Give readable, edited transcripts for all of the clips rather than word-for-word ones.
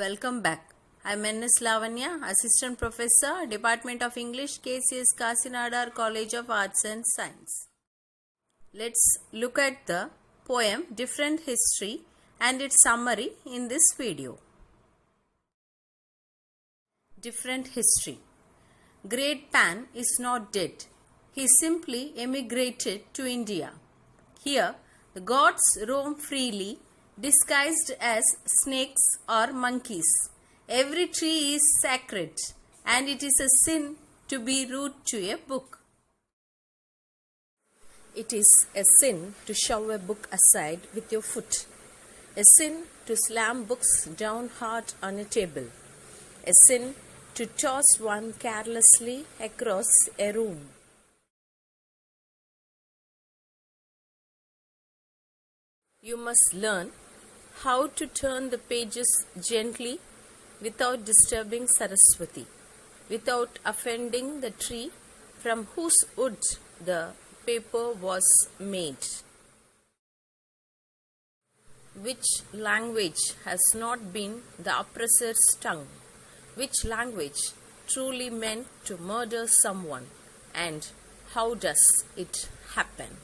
Welcome back. I'm N.S. Lavanya, Assistant Professor, Department of English, KCS Kasinadar College of Arts and Science. Let's look at the poem Different History and its summary in this video. Different History. Great Pan is not dead. He simply emigrated to India. Here, the gods roam freely, disguised as snakes or monkeys. Every tree is sacred, and it is a sin to be rude to a book. It is a sin to shove a book aside with your foot. A sin to slam books down hard on a table. A sin to toss one carelessly across a room. You must learn how to turn the pages gently without disturbing Saraswati, without offending the tree from whose wood the paper was made. Which language has not been the oppressor's tongue? Which language truly meant to murder someone? And how does it happen?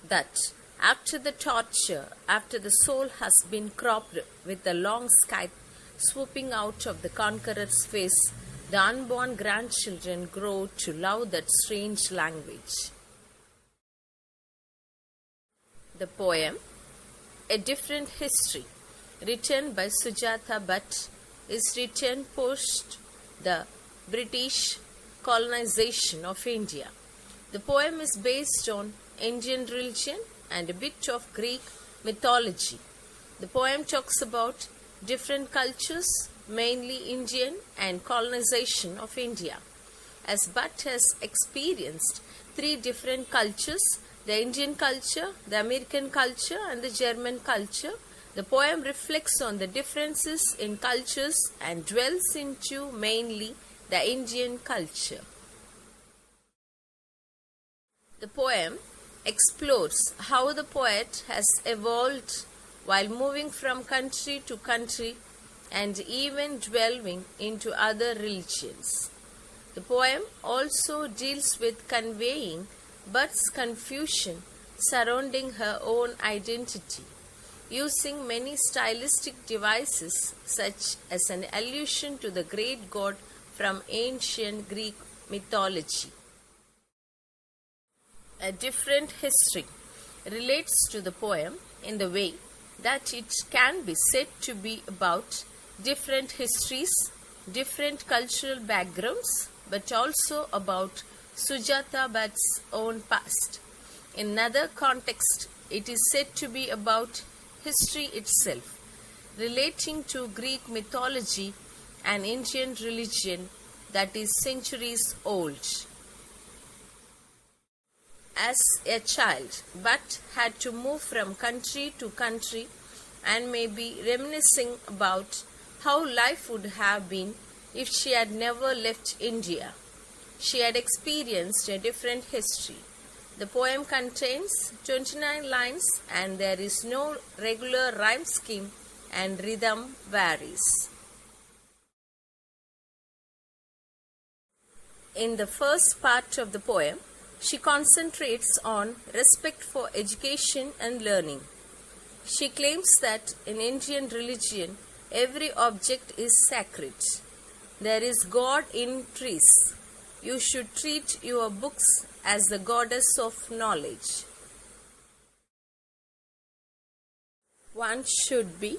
That after the torture, after the soul has been cropped with the long scythe swooping out of the conqueror's face, the unborn grandchildren grow to love that strange language. The poem, A Different History, written by Sujata Butt, is written post the British colonization of India. The poem is based on Indian religion and a bit of Greek mythology. The poem talks about different cultures, mainly Indian, and colonization of India. As Butt has experienced three different cultures, the Indian culture, the American culture, and the German culture, the poem reflects on the differences in cultures and dwells into mainly the Indian culture. The poem explores how the poet has evolved while moving from country to country and even delving into other religions. The poem also deals with conveying Butt's confusion surrounding her own identity, using many stylistic devices such as an allusion to the great god from ancient Greek mythology. A Different History relates to the poem in the way that it can be said to be about different histories, different cultural backgrounds, but also about Sujata Butt's own past. In another context, it is said to be about history itself, relating to Greek mythology and Indian religion that is centuries old. As a child, Butt had to move from country to country and may be reminiscing about how life would have been if she had never left India. She had experienced a different history. The poem contains 29 lines and there is no regular rhyme scheme and rhythm varies. In the first part of the poem, she concentrates on respect for education and learning. She claims that in Indian religion, every object is sacred. There is God in trees. You should treat your books as the goddess of knowledge. One should be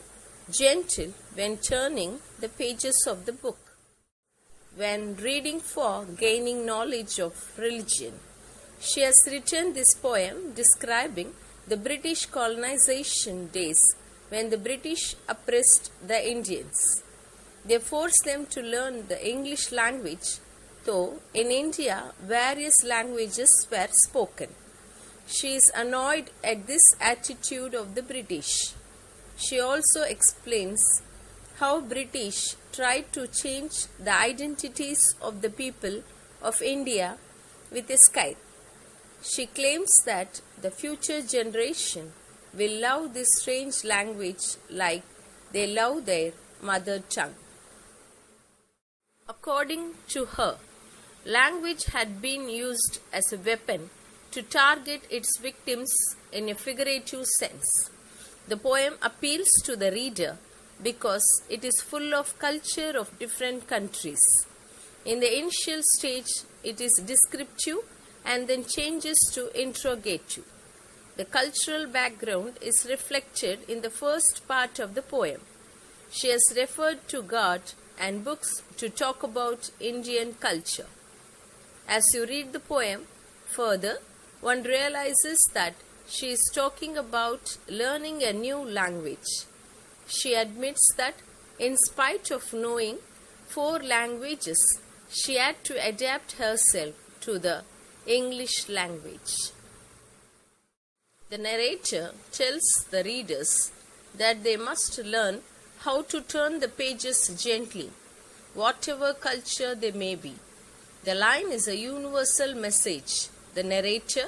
gentle when turning the pages of the book, when reading for gaining knowledge of religion. She has written this poem describing the British colonization days when the British oppressed the Indians. They forced them to learn the English language, though in India various languages were spoken. She is annoyed at this attitude of the British. She also explains how British tried to change the identities of the people of India with a scythe. She claims that the future generation will love this strange language like they love their mother tongue. According to her, language had been used as a weapon to target its victims in a figurative sense. The poem appeals to the reader because it is full of culture of different countries. In the initial stage, it is descriptive and then changes to interrogative. The cultural background is reflected in the first part of the poem. She has referred to God and books to talk about Indian culture. As you read the poem further, one realizes that she is talking about learning a new language. She admits that in spite of knowing 4 languages, she had to adapt herself to the English language. The narrator tells the readers that they must learn how to turn the pages gently, whatever culture they may be. The line is a universal message. The narrator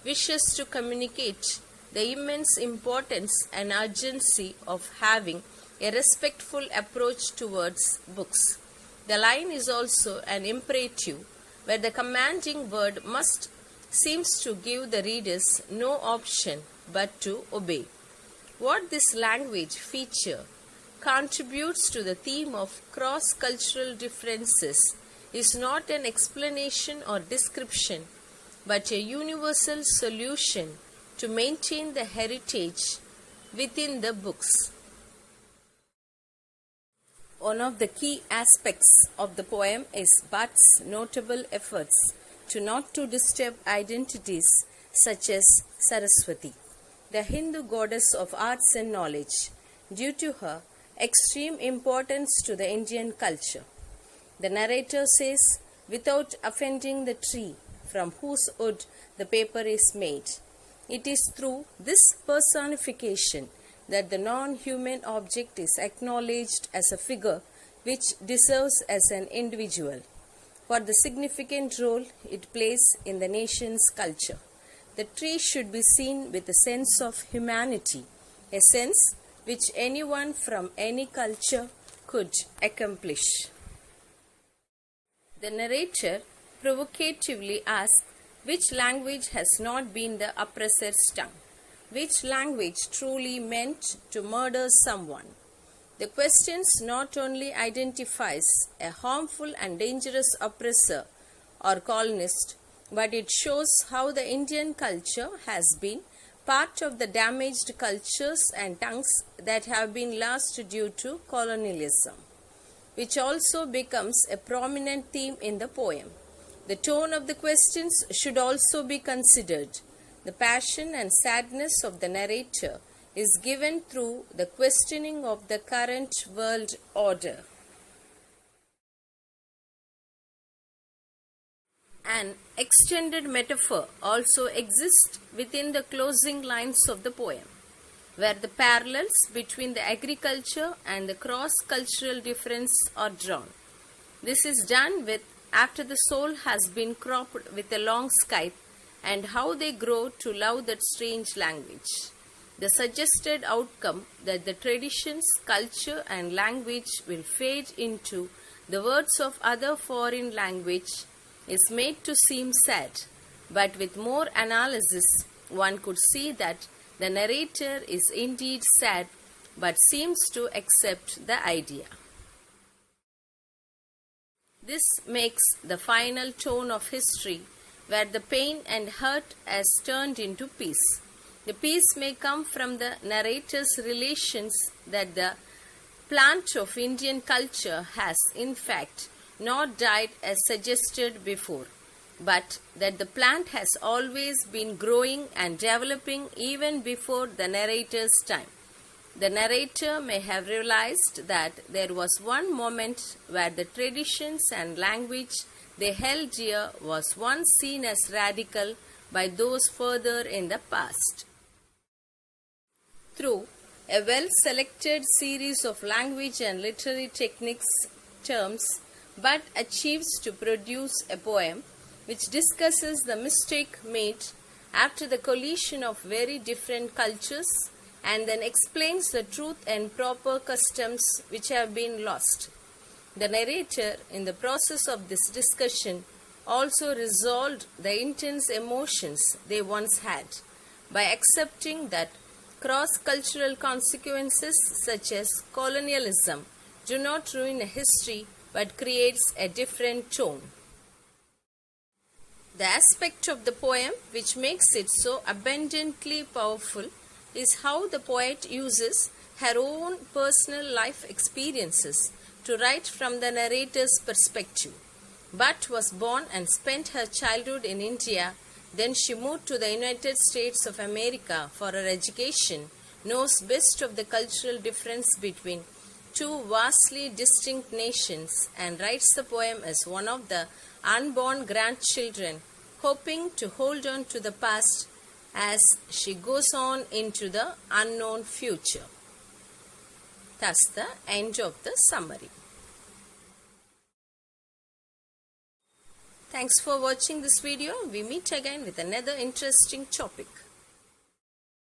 wishes to communicate the immense importance and urgency of having a respectful approach towards books. The line is also an imperative, where the commanding word must seems to give the readers no option but to obey. What this language feature contributes to the theme of cross-cultural differences is not an explanation or description, but a universal solution to maintain the heritage within the books. One of the key aspects of the poem is Bhatt's notable efforts not to disturb identities such as Saraswati, the Hindu goddess of arts and knowledge, due to her extreme importance to the Indian culture. The narrator says, without offending the tree from whose wood the paper is made, it is through this personification that the non-human object is acknowledged as a figure which deserves as an individual for the significant role it plays in the nation's culture. The tree should be seen with a sense of humanity, a sense which anyone from any culture could accomplish. The narrator provocatively asks which language has not been the oppressor's tongue, which language truly meant to murder someone. The question not only identifies a harmful and dangerous oppressor or colonist, but it shows how the Indian culture has been part of the damaged cultures and tongues that have been lost due to colonialism, which also becomes a prominent theme in the poem. The tone of the questions should also be considered. The passion and sadness of the narrator is given through the questioning of the current world order. An extended metaphor also exists within the closing lines of the poem, where the parallels between the agriculture and the cross-cultural difference are drawn. This is done with after the soul has been cropped with a long scythe, and how they grow to love that strange language. The suggested outcome that the traditions, culture and language will fade into the words of other foreign language is made to seem sad, but with more analysis one could see that the narrator is indeed sad but seems to accept the idea. This makes the final tone of history where the pain and hurt has turned into peace. The peace may come from the narrator's relations that the plant of Indian culture has in fact not died as suggested before, but that the plant has always been growing and developing even before the narrator's time. The narrator may have realized that there was one moment where the traditions and language they held dear was once seen as radical by those further in the past. Through a well-selected series of language and literary techniques terms, Bhatt achieves to produce a poem which discusses the mistake made after the collision of very different cultures, and then explains the truth and proper customs which have been lost. The narrator, in the process of this discussion, also resolved the intense emotions they once had by accepting that cross-cultural consequences such as colonialism do not ruin a history but creates a different tone. The aspect of the poem which makes it so abundantly powerful is how the poet uses her own personal life experiences to write from the narrator's perspective. Bhatt was born and spent her childhood in India. Then she moved to the United States of America for her education, knows best of the cultural difference between two vastly distinct nations, and writes the poem as one of the unborn grandchildren, hoping to hold on to the past as she goes on into the unknown future. That's the end of the summary. Thanks for watching this video. We meet again with another interesting topic.